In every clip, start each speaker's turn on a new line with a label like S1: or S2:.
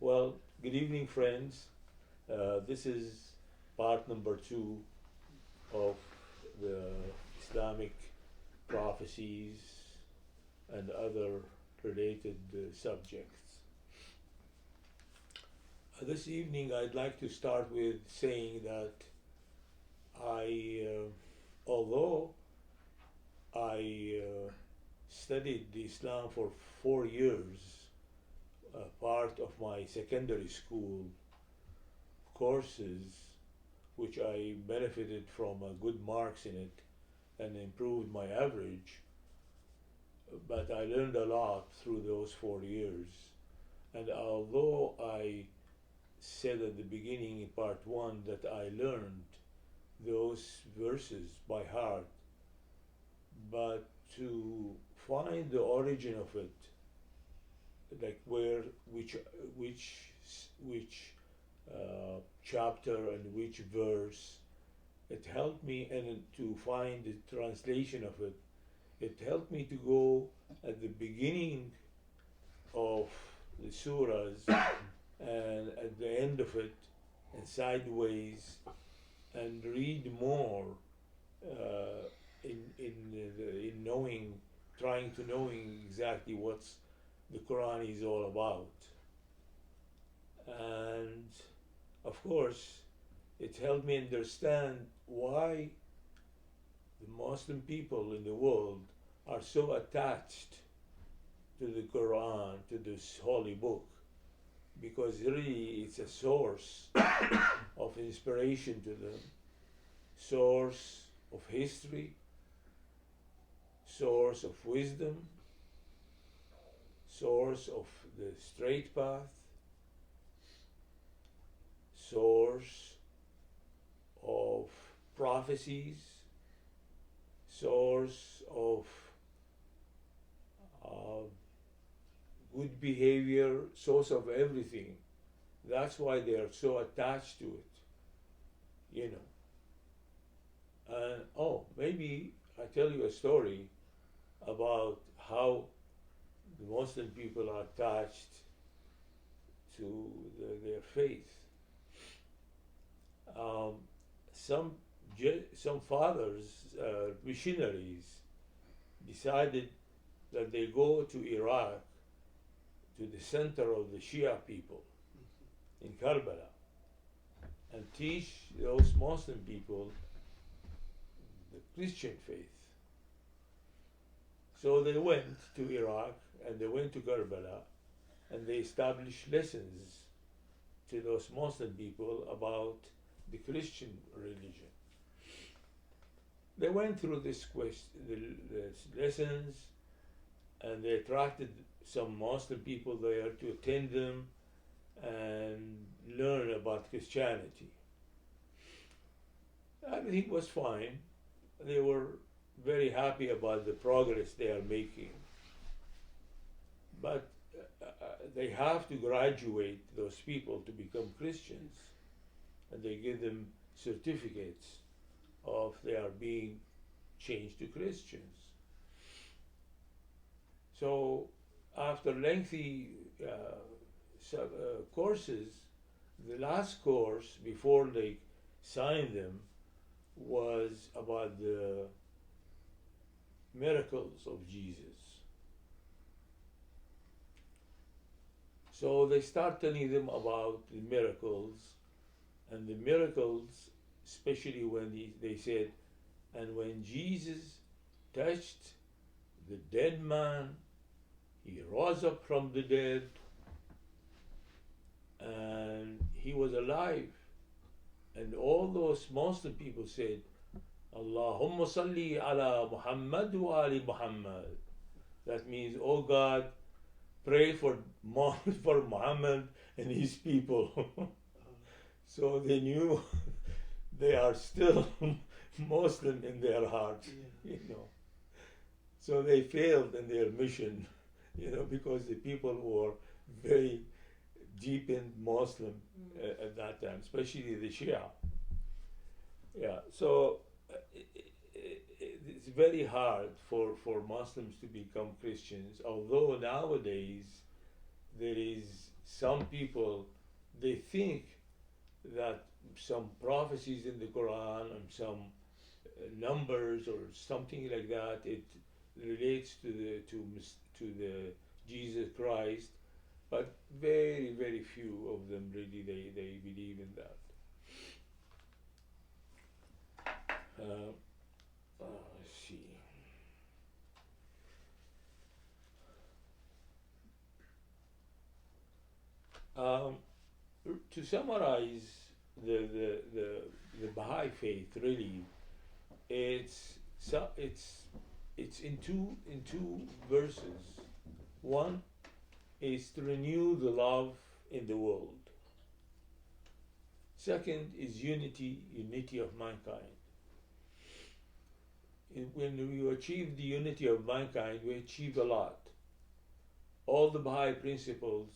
S1: Well, good evening, friends. This is part number two of the Islamic prophecies and other related subjects. This evening, I'd like to start with saying that although I studied Islam for 4 years, part of my secondary school courses, which I benefited from good marks in it and improved my average. But I learned a lot through those 4 years. And although I said at the beginning in part one that I learned those verses by heart, but to find the origin of it, like which which chapter and which verse, it helped me, and to find the translation of it, it helped me to go at the beginning of the surahs and at the end of it and sideways and read more in knowing, trying to knowing exactly what's the Quran is all about. And of course, it helped me understand why the Muslim people in the world are so attached to the Quran, to this holy book, because really it's a source of inspiration to them, source of history, source of wisdom, source of the straight path, source of prophecies, source of uh, good behavior, source of everything. That's why they are so attached to it, you know. And maybe I tell you a story about how the Muslim people are attached to their faith. Um, some some fathers, missionaries, decided that they go to Iraq, to the center of the Shia people in Karbala, and teach those Muslim people the Christian faith. So they went to Iraq and they went to Karbala and they established lessons to those Muslim people about the Christian religion. They went through the lessons, and they attracted some Muslim people there to attend them and learn about Christianity. Everything was fine. They were very happy about the progress they are making. But they have to graduate those people to become Christians, and they give them certificates of they are being changed to Christians. So after lengthy courses, the last course before they signed them was about the miracles of Jesus. So they start telling them about the miracles, and the miracles, especially when they said, and when Jesus touched the dead man, he rose up from the dead, and he was alive. And all those Muslim people said, Allahumma salli ala Muhammad wa ali Muhammad. That means, oh God, pray for for Muhammad and his people. So they knew they are still Muslim in their heart, you know. So they failed in their mission, you know, because the people were very deep in Muslim at that time, especially the Shia. Yeah, so it's very hard for Muslims to become Christians, although nowadays there is some people, they think that some prophecies in the Quran and some numbers or something like that, it relates to the Jesus Christ, but very very few of them really they believe in that. Let's see. Um, to summarize the Baha'i faith, really, it's in two verses. One is to renew the love in the world. Second is unity of mankind. When we achieve the unity of mankind, we achieve a lot. All the Baha'i principles,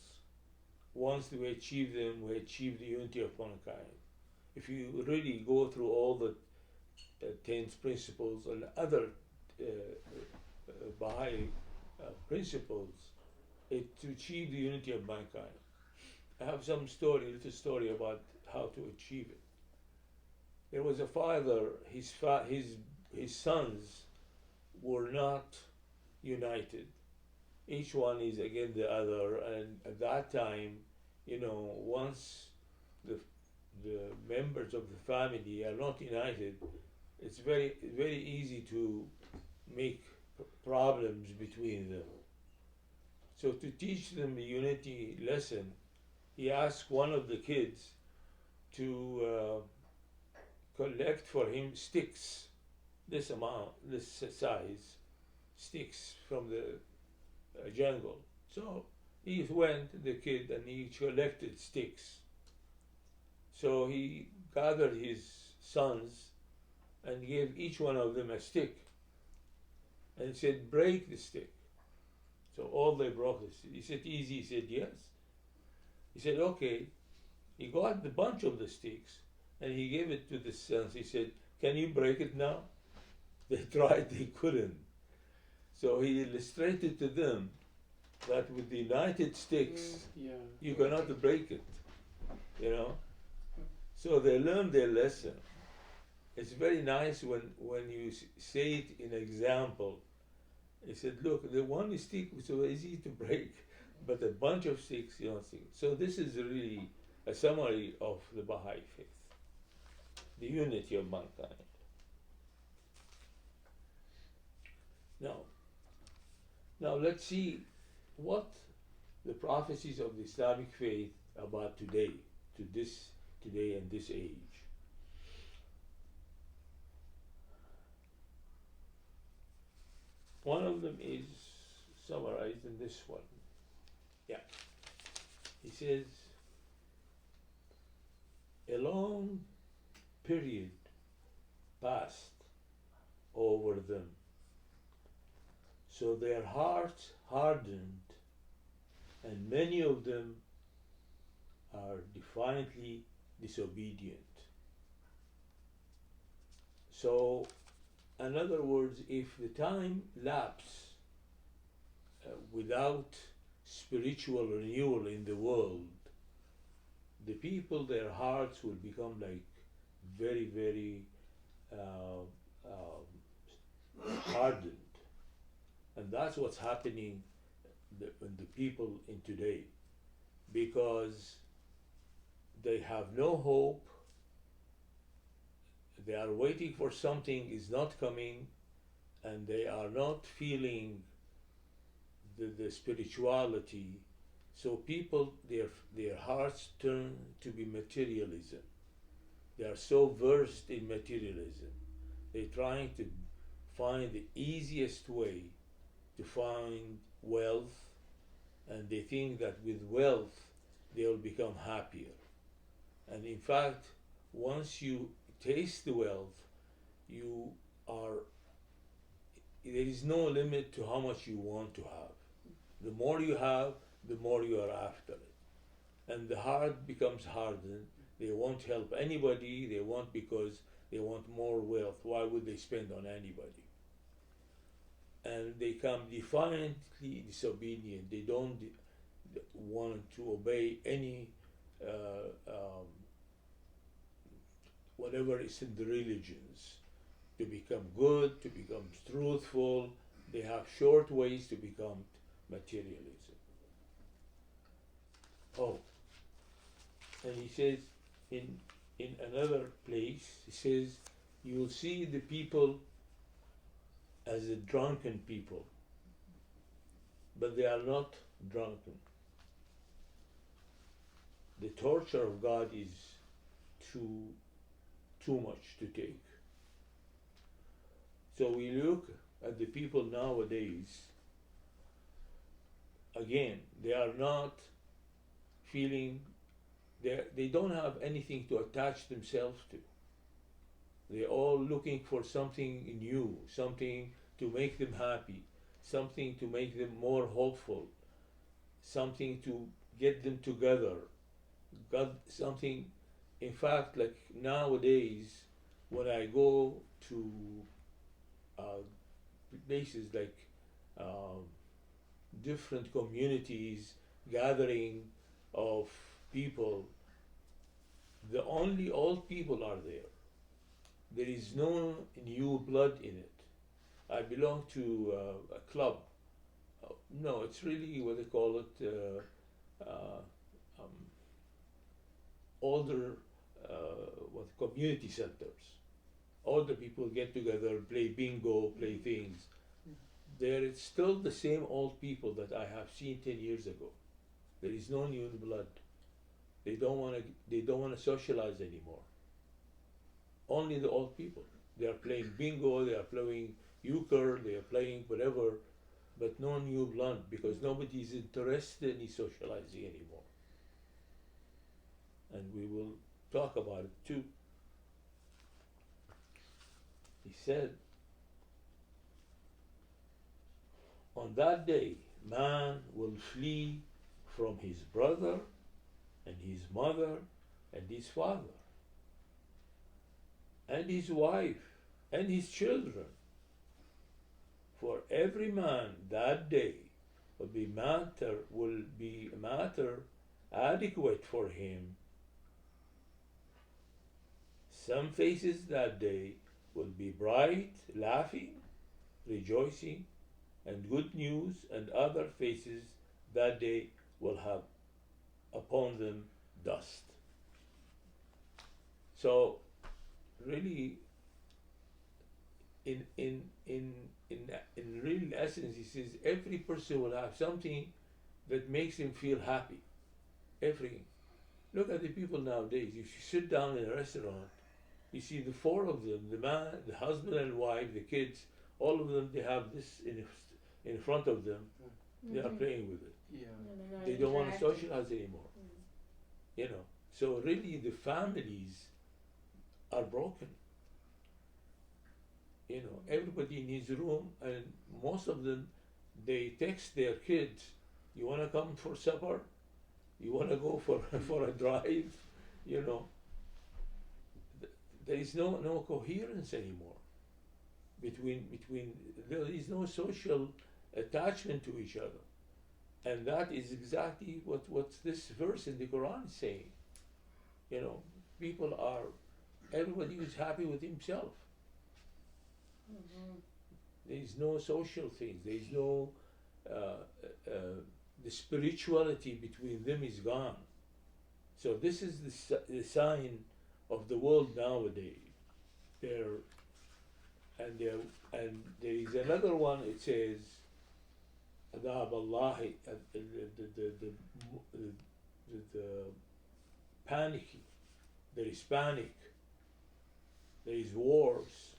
S1: once we achieve them, we achieve the unity of mankind. If you really go through all the 10 principles and other Baha'i principles, to achieve the unity of mankind. I have some little story about how to achieve it. There was a father, his sons were not united. Each one is against the other, and at that time, once the members of the family are not united, it's very very easy to make problems between them. So to teach them the unity lesson, he asked one of the kids to collect for him sticks, this size, sticks from the jungle. So he went, the kid, and he collected sticks. So he gathered his sons and gave each one of them a stick and said, break the stick. So all they broke the stick. He said, easy. He said, yes. He said, okay. He got the bunch of the sticks and he gave it to the sons. He said, can you break it now? They tried, they couldn't. So he illustrated to them that with the united sticks, you cannot break it, So they learned their lesson. It's very nice when you say it in example. He said, look, the one stick was so easy to break, but a bunch of sticks, you don't see. So this is really a summary of the Baha'i faith, the unity of mankind. Now let's see what the prophecies of the Islamic faith about today and this age. One of them is summarized in this one. He says, a long period passed over them, so their hearts hardened, and many of them are defiantly disobedient. So, in other words, if the time lapse without spiritual renewal in the world, the people, their hearts will become like very, very hardened. And that's what's happening in the people in today, because they have no hope. They are waiting for something is not coming, and they are not feeling the spirituality. So people, their hearts turn to be materialism. They are so versed in materialism. They're trying to find the easiest way to find wealth, and they think that with wealth they will become happier. And in fact, once you taste the wealth, there is no limit to how much you want to have. The more you have, the more you are after it. And the heart becomes hardened. They won't help anybody. Because they want more wealth. Why would they spend on anybody? And they become defiantly disobedient. want to obey any whatever is in the religions, to become good, to become truthful. They have short ways to become materialism. Oh, and he says in another place, he says, you will see the people as a drunken people, but they are not drunken. The torture of God is too much to take. So we look at the people nowadays, again, they are not feeling, they don't have anything to attach themselves to. They're all looking for something new, something to make them happy, something to make them more hopeful, something to get them together, got something. In fact, like nowadays, when I go to places like different communities, gathering of people, the only old people are there. There is no new blood in it. I belong to a club. No, it's really what they call it, older community centers. Older people get together, play bingo, play things. There it's still the same old people that I have seen 10 years ago. There is no new blood. They don't want to socialize anymore. Only the old people. They are playing bingo, they are playing euchre, they are playing whatever, but no new blood because nobody is interested in socializing anymore. And we will talk about it too. He said, on that day, man will flee from his brother and his mother and his father and his wife and his children. For every man that day will be matter adequate for him. Some faces that day will be bright, laughing, rejoicing, and good news, and other faces that day will have upon them dust. So, really, in real essence, he says every person will have something that makes him feel happy. Everything. Look at the people nowadays. If you sit down in a restaurant, you see the four of them, the man, the husband and wife, the kids, all of them, they have this in front of them. They are playing with it.
S2: Yeah.
S1: They don't want to socialize anymore. You know. So really the families are broken. You know, everybody in his room, and most of them, they text their kids, you want to come for supper? You want to go for a drive? You know, there is no coherence anymore between there is no social attachment to each other, and that is exactly what this verse in the Quran is saying. You know, everybody is happy with himself. There is no social things. There is no the spirituality between them is gone. So this is the sign of the world nowadays. And there is another one. It says, "Adab Allah," the panicky. There is panic. There is wars.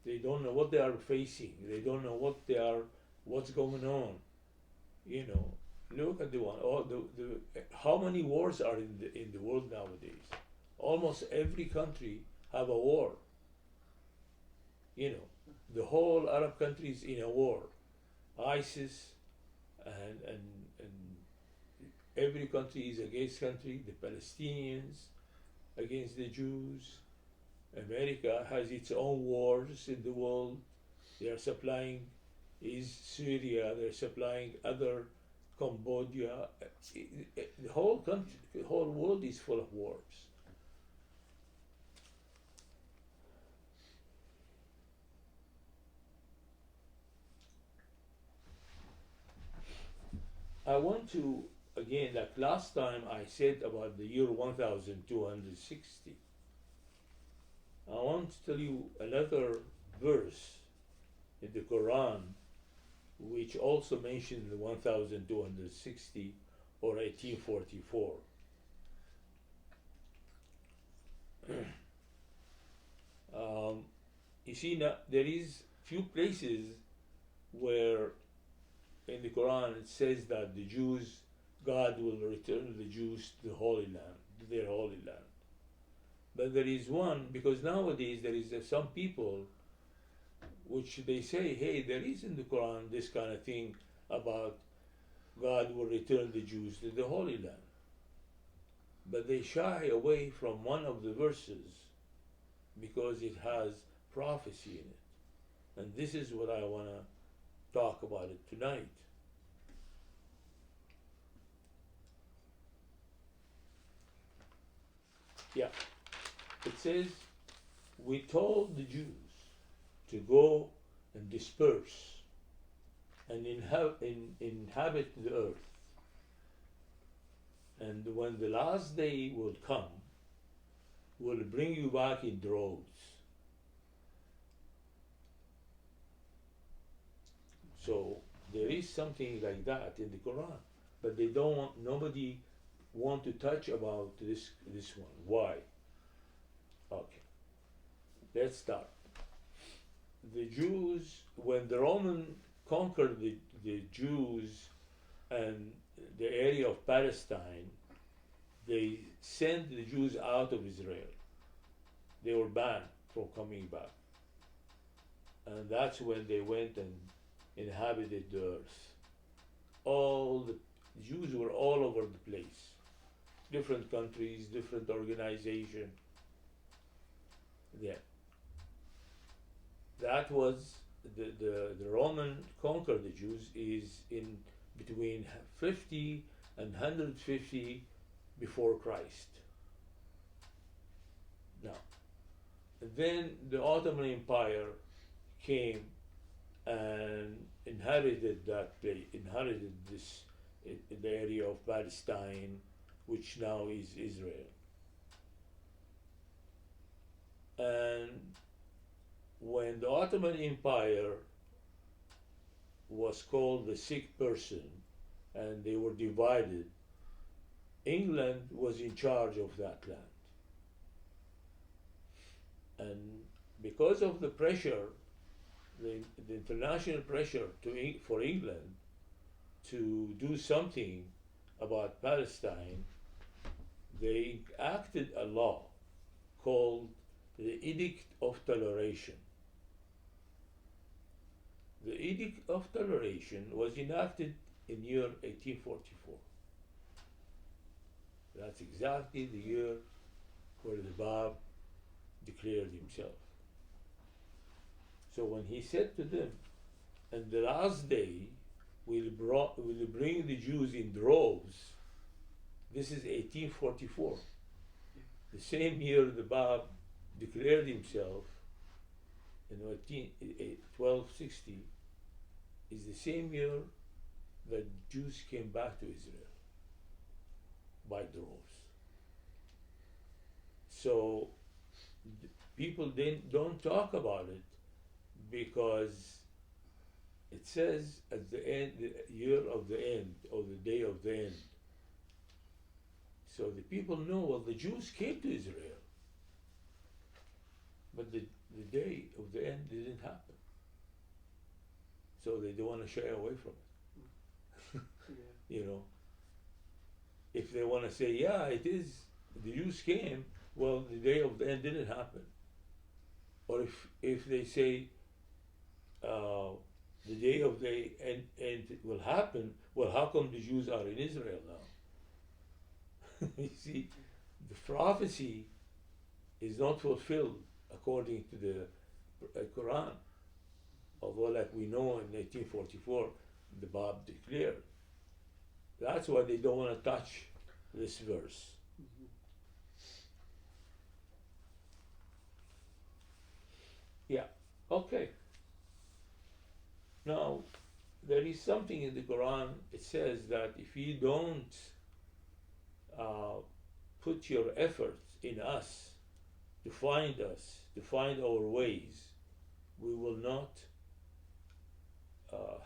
S1: They don't know what they are facing. They don't know what's going on. You know, look at the one. How many wars are in the world nowadays? Almost every country have a war. You know, the whole Arab countries in a war. ISIS and every country is against country. The Palestinians against the Jews. America has its own wars in the world. They are supplying Syria. They're supplying other Cambodia. The whole country, the whole world is full of wars. I want to, again, like last time I said about the year 1260, I want to tell you another verse in the Quran which also mentions the 1260 or 1844. You see, now, there is few places where in the Quran it says that the Jews, God will return the Jews to the Holy Land, to their Holy Land. But there is one, because nowadays there is some people which they say, hey, there is in the Quran this kind of thing about God will return the Jews to the Holy Land. But they shy away from one of the verses because it has prophecy in it. And this is what I want to talk about it tonight. Yeah, it says, we told the Jews to go and disperse and inhabit the earth. And when the last day will come, we'll bring you back in droves. So there is something like that in the Quran, but they don't want, nobody want to touch about this one. Why? Okay, let's start. The Jews, when the Roman conquered the Jews and the area of Palestine, they sent the Jews out of Israel. They were banned from coming back. And that's when they went and inhabited the earth. All the Jews were all over the place. Different countries, different organizations. Yeah. That was the Roman conquered the Jews is in between 50 and 150 before Christ. Now, then the Ottoman Empire came and inherited that place, inherited this the area of Palestine, which now is Israel. And when the Ottoman Empire was called the sick person and they were divided, England was in charge of that land. And because of the pressure, the international pressure for England to do something about Palestine, they enacted a law called the Edict of Toleration. The Edict of Toleration was enacted in year 1844. That's exactly the year where the Bab declared himself. So when he said to them, "And the last day will bring the Jews in droves," this is 1844. The same year the Bab declared himself in 1260 is the same year that Jews came back to Israel by droves. So people don't talk about it because it says at the end, the year of the end, or the day of the end. So the people know, well, the Jews came to Israel, but the day of the end didn't happen. So they don't want to shy away from it. You know, if they want to say, yeah, it is, the Jews came, well, the day of the end didn't happen. Or if they say, the day of the end will happen, well, how come the Jews are in Israel now? You see, the prophecy is not fulfilled according to the Quran. Although, like we know in 1844, the Bab declared. That's why they don't want to touch this verse. Yeah, okay. Now, there is something in the Quran, it says that if you don't uh, put your efforts in us, to find our ways, we will not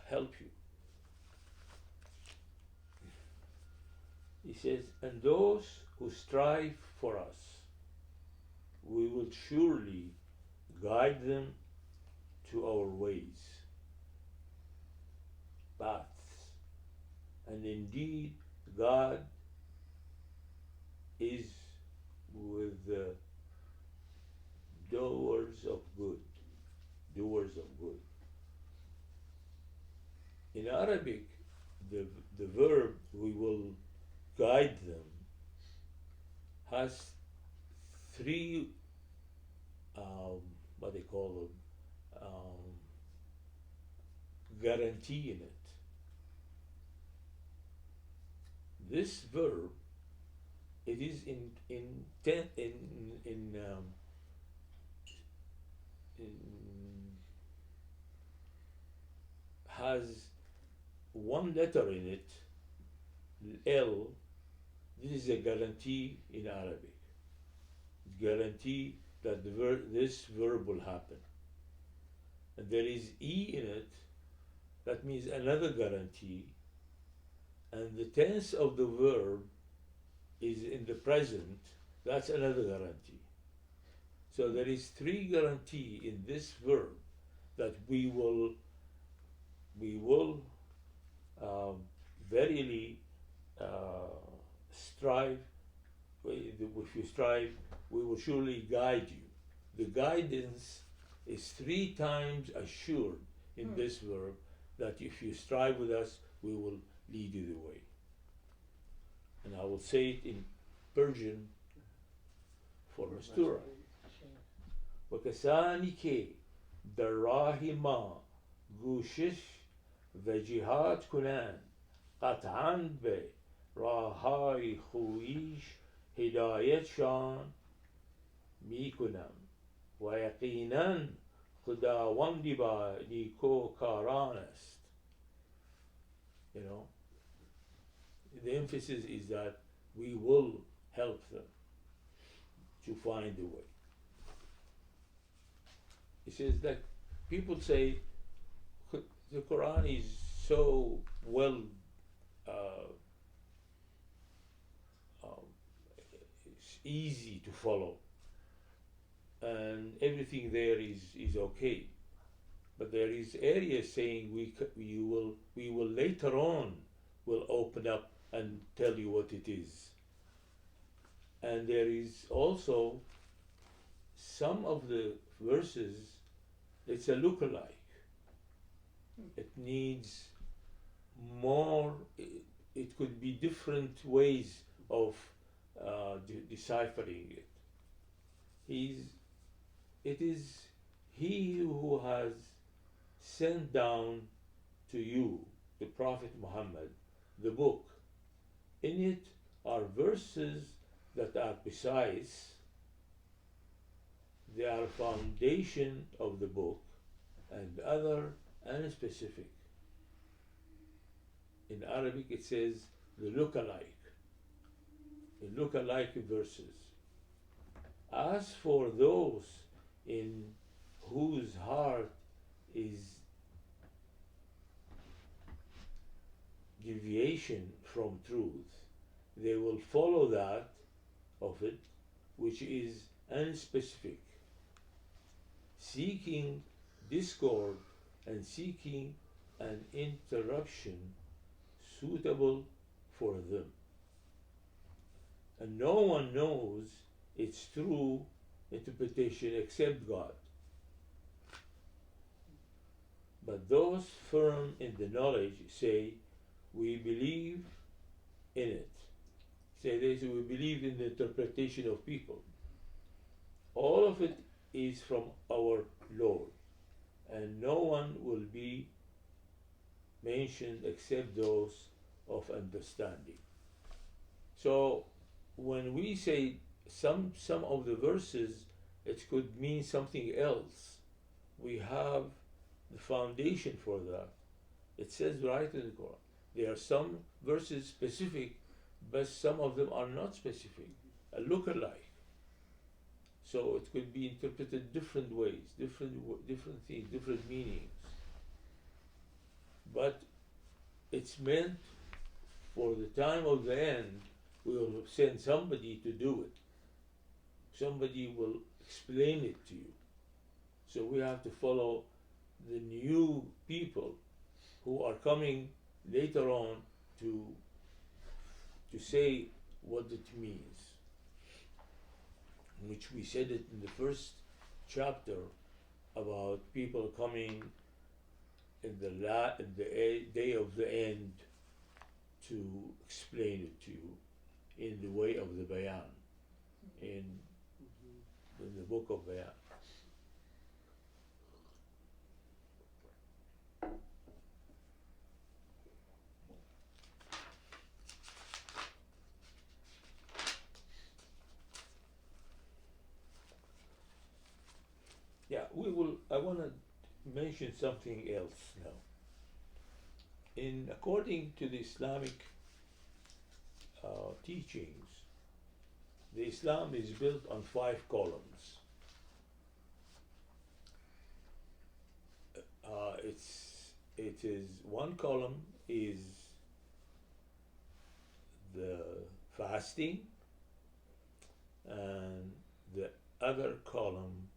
S1: help you. He says, and those who strive for us, we will surely guide them to our ways, paths. And indeed, God is with the doers of good. Doers of good. In Arabic, the verb we will guide them has three, what they call them, guarantee in it. This verb, it is in has one letter in it, L. This is a guarantee in Arabic. Guarantee that this verb will happen. And there is E in it, that means another guarantee. And the tense of the verb is in the present, that's another guarantee. So there is three guarantee in this verb that we will verily strive. If you strive, we will surely guide you. The guidance is three times assured in this verb that if you strive with us, we will lead you the way. And I will say it in Persian for Mastura. وکسانی که در راه ما کوشش و جهاد کنند قطعاً به راههای خویش هدایتشان میکنم و یقیناً خداوندی با نیکوکاران است. You know, the emphasis is that we will help them to find the way. He says that people say the Quran is so well it's easy to follow and everything there is okay, but there is areas saying we will later on will open up and tell you what it is. And there is also some of the verses, it's a lookalike. It needs more, it could be different ways of deciphering it. It is He who has sent down to you, the Prophet Muhammad, the book. In it are verses that are precise. They are foundation of the book, and other unspecific. In Arabic it says the look-alike verses. As for those in whose heart is deviation from truth, they will follow that of it which is unspecific, seeking discord and seeking an interruption suitable for them. And no one knows its true interpretation except God. But those firm in the knowledge say, we believe in it. Say this, we believe in the interpretation of people. All of it is from our Lord, and no one will be mentioned except those of understanding. So when we say some of the verses, it could mean something else. We have the foundation for that. It says right in the Quran. There are some verses specific, but some of them are not specific, look alike. So it could be interpreted different ways, different things, different meanings. But it's meant for the time of the end. We will send somebody to do it. Somebody will explain it to you. So we have to follow the new people who are coming later on to say what it means, which we said it in the first chapter about people coming in the day of the end to explain it to you in the way of the Bayan, in the book of Bayan. Yeah, I want to mention something else now. According to the Islamic teachings, the Islam is built on 5 columns. It is one column is the fasting, and the other column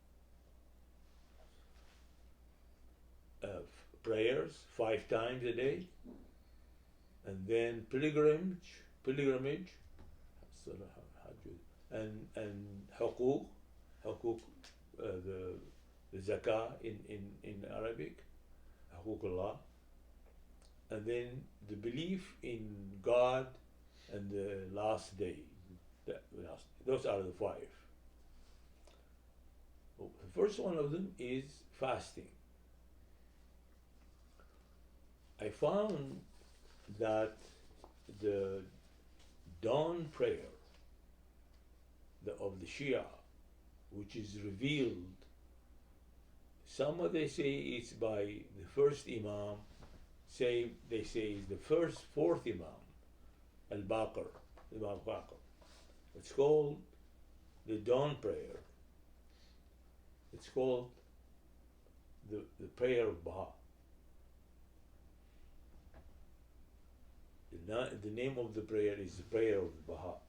S1: prayers 5 times a day, and then pilgrimage, and حقوق, the zakah in Arabic, حقوق, and then the belief in God and the last day. Those are the 5. The first one of them is fasting. I found that the dawn prayer of the Shia, which is revealed, some they say it's by the first Imam, they say it's the fourth Imam, Al-Baqir, Imam Baqir. It's called the dawn prayer. It's called the prayer of Baha. The name of the prayer is the prayer of the Baha.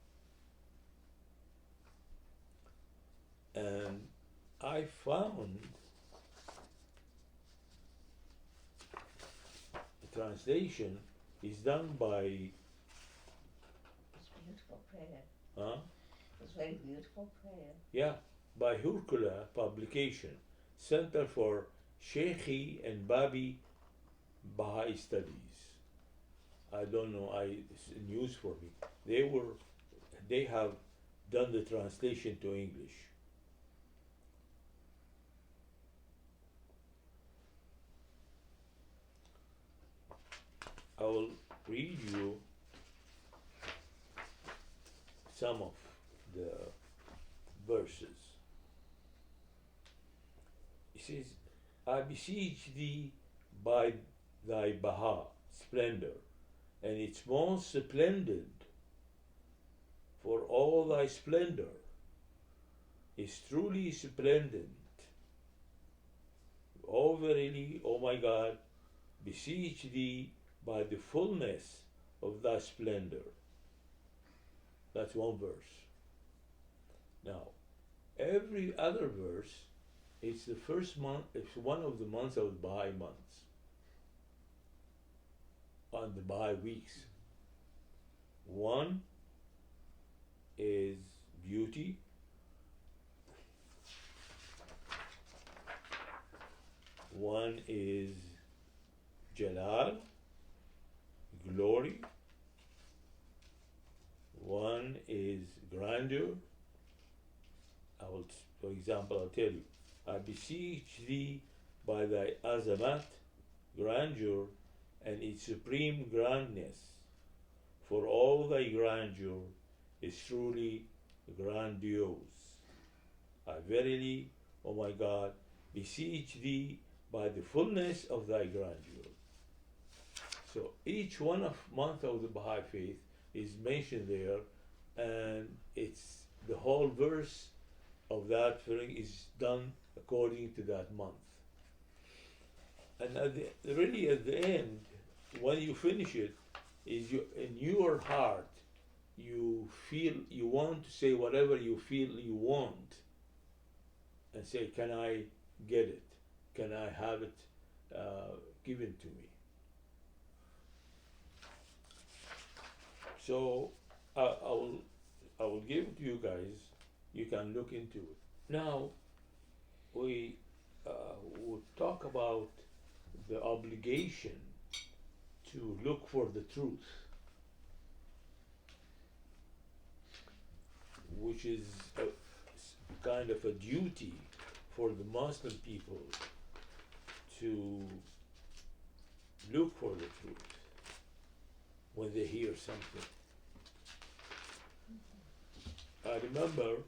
S1: And I found the translation is done by...
S2: It's beautiful prayer.
S1: Huh?
S2: It's very beautiful prayer.
S1: Yeah, by Hurkula Publication, Center for Sheikhi and Babi Baha'i Studies. I don't know, it's news for me. They have done the translation to English. I will read you some of the verses. It says, I beseech thee by thy Baha splendor, and its most splendid, for all thy splendor is truly splendid. O verily, O my God, beseech thee by the fullness of thy splendor. That's one verse. Now, every other verse, it's the first month, it's one of the months of the Baha'i months, on the Baha'i weeks. One is beauty, one is Jalal, glory, one is grandeur. For example, I'll tell you, I beseech thee by thy azamat, grandeur, and its supreme grandness, for all thy grandeur is truly grandiose. I verily, O my God, beseech thee by the fullness of thy grandeur. So each one of month of the Baha'i faith is mentioned there, and it's the whole verse of that thing is done according to that month. And really at the end, when you finish it, is you in your heart, you feel you want to say whatever you feel you want, and say, "Can I get it? Can I have it given to me?" So I will give it to you guys. You can look into it. Now we will talk about the obligation to look for the truth, which is a kind of a duty for the Muslim people to look for the truth when they hear something. I remember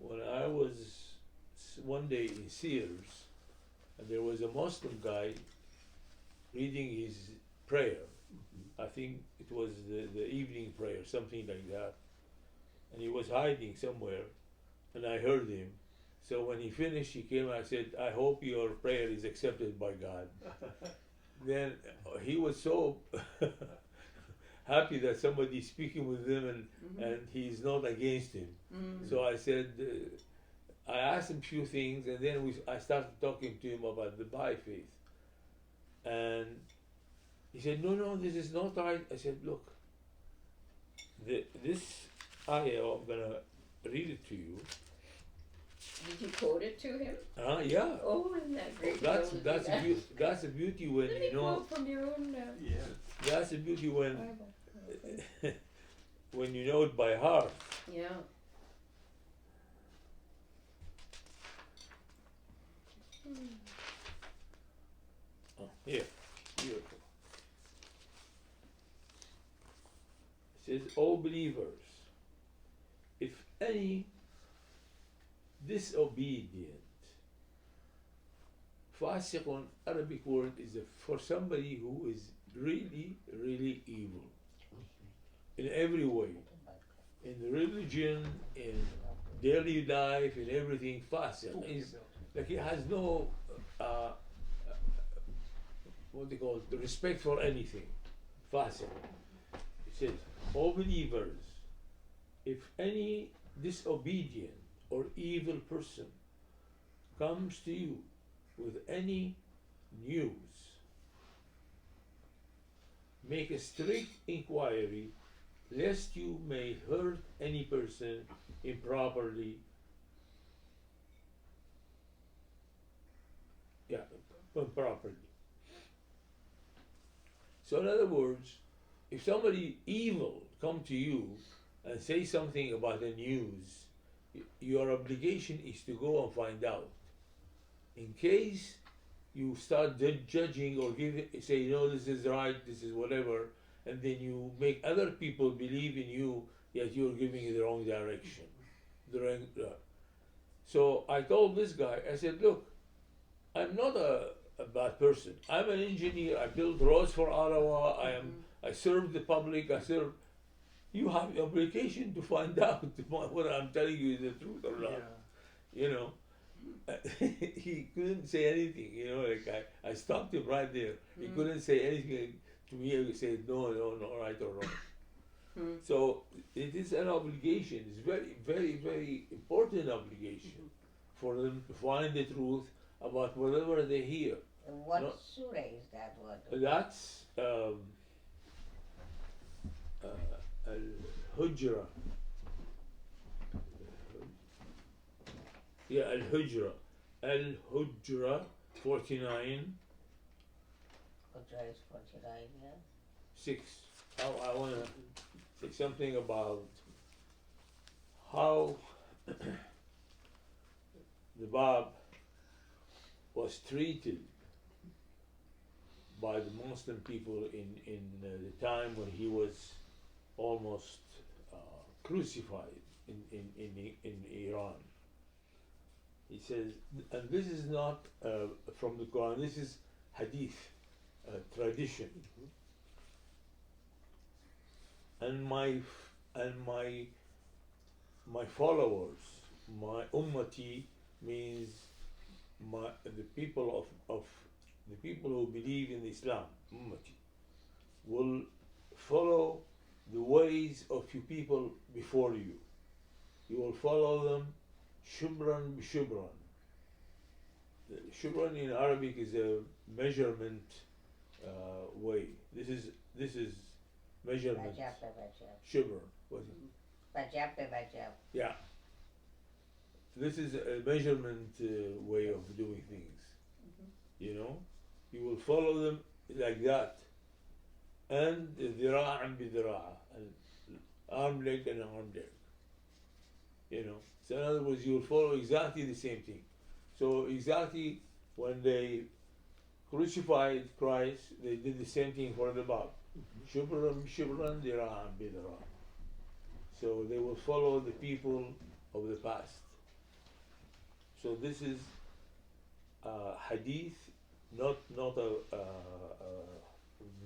S1: when I was one day in Sears, and there was a Muslim guy reading his prayer. I think it was the evening prayer, something like that. And he was hiding somewhere, and I heard him. So when he finished, he came and I said, "I hope your prayer is accepted by God." Then he was so happy that somebody's speaking with him, and he's not against him. So I said, I asked him a few things, and then I started talking to him about the Baha'i faith. And he said, no, this is not right. I said, look, this ayah, I'm going to read it to you.
S3: Did you quote it to him?
S1: Yeah.
S3: Oh, isn't that great?
S1: That's a beauty when
S3: Let
S1: you
S3: me
S1: know.
S3: quote from your own
S1: That's a beauty when
S3: Bible.
S1: when you know it by heart.
S3: Yeah.
S1: Oh, yeah, beautiful. It says, "O believers, if any disobedient," fasiqun, Arabic word is for somebody who is really, really evil in every way, in religion, in daily life, in everything. Fasiq is like he has no what they call it, respect for anything. Fasiq. It says, "O believers, if any disobedient or evil person comes to you with any news, make a strict inquiry, lest you may hurt any person improperly." Improperly. So in other words, if somebody evil come to you and say something about the news, your obligation is to go and find out. In case you start judging or say, no, this is right, this is whatever, and then you make other people believe in you, yet you're giving the wrong direction. So I told this guy, I said, look, I'm not a bad person. I'm an engineer. I build roads for Ottawa. I serve the public. You have the obligation to find out whether I'm telling you the truth or not. Yeah. You know, he couldn't say anything. You know, like I stopped him right there. He couldn't say anything to me. He said no, right or wrong. So it is an obligation. It's very, very, very important obligation for them to find the truth about whatever they hear.
S2: What surah is that one?
S1: That's Al-Hujra. Yeah, Al-Hujra. Al-Hujra 49.
S2: Hujra is 49, yeah?
S1: 6. I want to say something about how the Bab was treated by the Muslim people in the time when he was almost crucified in Iran. He says, and this is not from the Quran, this is hadith, tradition. And my followers, my ummati means the people of the people who believe in Islam, ummati, will follow the ways of you people before you. You will follow them shubran b'shubran. Shubran in Arabic is a measurement way. This is measurement.
S2: Bajab pe bajab.
S1: Shubran. What is it?
S2: Bajab pe bajab.
S1: Yeah. This is a measurement way of doing things. You know, you will follow them like that, and dhira'an bi dhira'a, and arm leg and arm leg. You know, so in other words, you will follow exactly the same thing. So exactly when they crucified Christ, they did the same thing for the Bab. Shubran b'shubran, dhira'an bi dhira'a. So they will follow the people of the past. So this is hadith, not a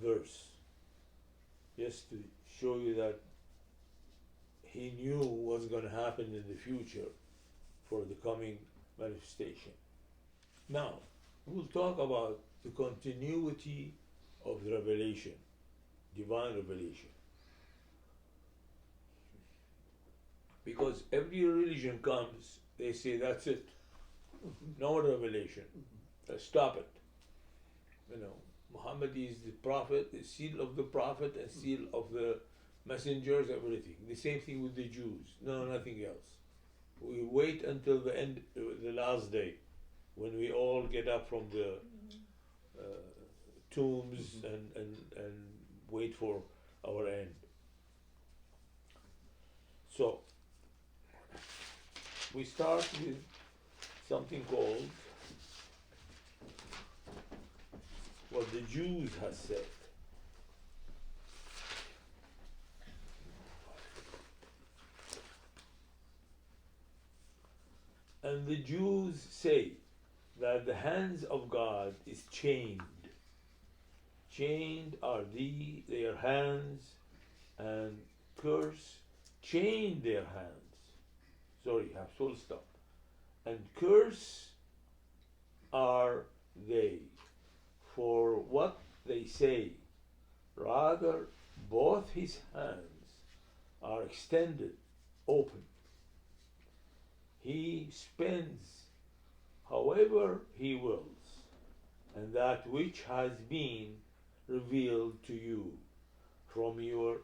S1: verse. Just to show you that he knew what's going to happen in the future for the coming manifestation. Now, we'll talk about the continuity of the revelation, divine revelation. Because every religion comes, they say that's it. No revelation. Stop it. You know, Muhammad is the prophet, the seal of the prophet, and seal of the messengers, everything. The same thing with the Jews. No, nothing else. We wait until the end, the last day, when we all get up from the tombs and wait for our end. So, we start with something called what the Jews have said. And the Jews say that the hands of God is chained. Chained are their hands, and curse chained their hands. Sorry, have full stop. And curse are they for what they say. Rather, both his hands are extended, open. He spends however he wills, and that which has been revealed to you from your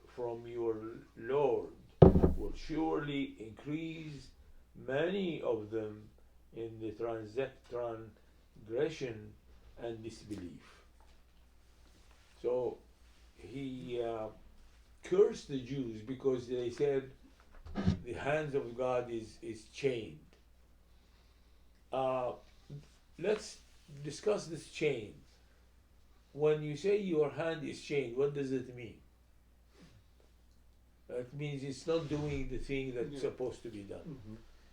S1: Lord will surely increase many of them in the transgression and disbelief. So he cursed the Jews because they said the hands of God is chained. Let's discuss this chain. When you say your hand is chained, what does it mean? It means it's not doing the thing that's supposed to be done.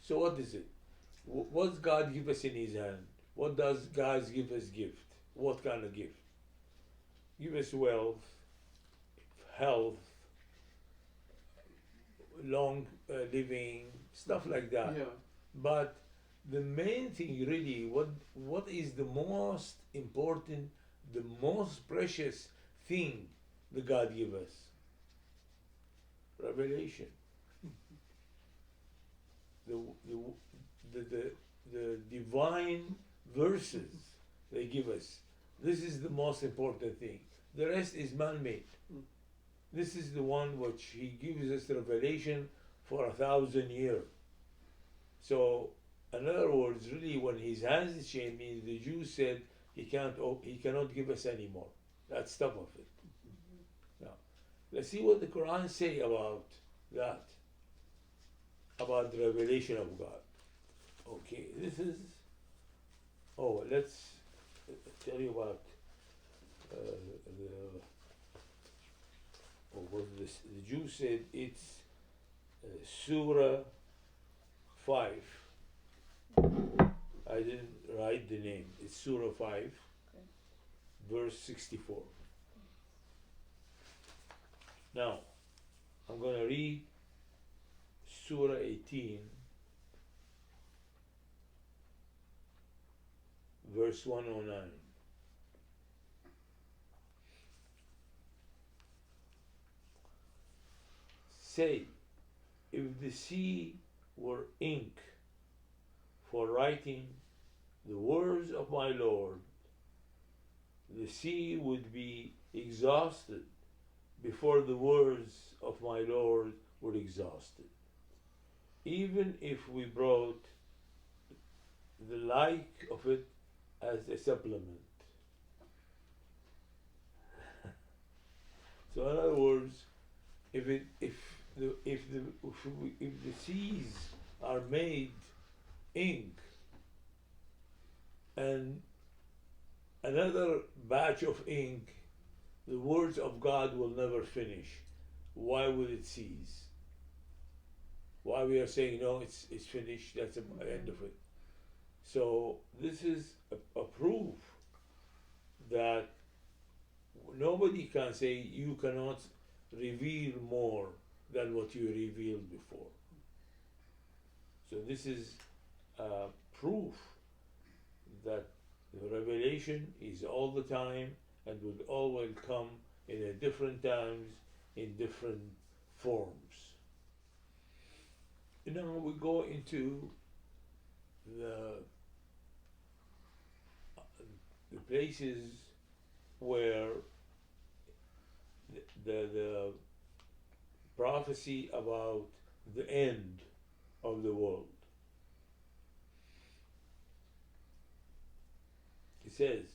S1: So what is it? What does God give us in his hand? What does God give us gift? What kind of gift? Give us wealth, health, long living, stuff like that.
S4: Yeah.
S1: But the main thing really, what is the most important, the most precious thing that God give us? Revelation. The divine verses they give us. This is the most important thing. The rest is man-made. This is the one which he gives us revelation for 1,000 years. So, in other words, really, when his hands is chained, means the Jews said he cannot give us any more. That's top of it. Now, let's see what the Quran say about that, about the revelation of God. Okay, this is. Oh, let's tell you about the Jew said it's Surah 5. I didn't write the name. It's Surah 5, verse 64. Now, I'm going to read Surah 18, verse 109. Say, if the sea were ink for writing the words of my Lord, the sea would be exhausted before the words of my Lord were exhausted. Even if we brought the like of it as a supplement. So in other words, if the seas are made ink and another batch of ink, the words of God will never finish. Why would it cease? Why we are saying no, it's finished, that's the end of it. So this is a proof that nobody can say you cannot reveal more than what you revealed before. So this is proof that the revelation is all the time and will always come in a different times, in different forms. Now we go into the places where the prophecy about the end of the world. It says,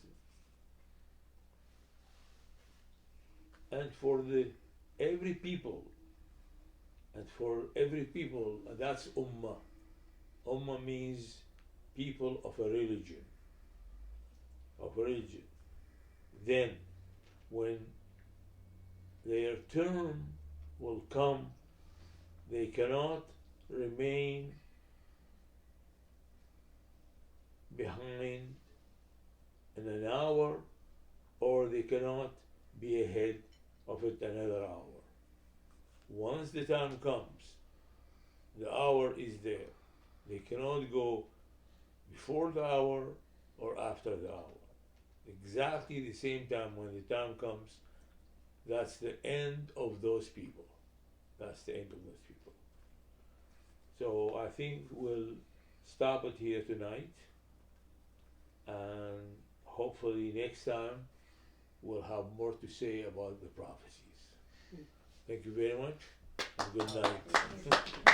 S1: and for every people, and that's ummah. Ummah means people of a religion. Then, when their term will come, they cannot remain behind in an hour, or they cannot be ahead of it another hour. Once the time comes, the hour is there. They cannot go before the hour or after the hour. Exactly the same time when the time comes, that's the end of those people. So I think we'll stop it here tonight, and hopefully next time we'll have more to say about the prophecies. Thank you very much, and good night.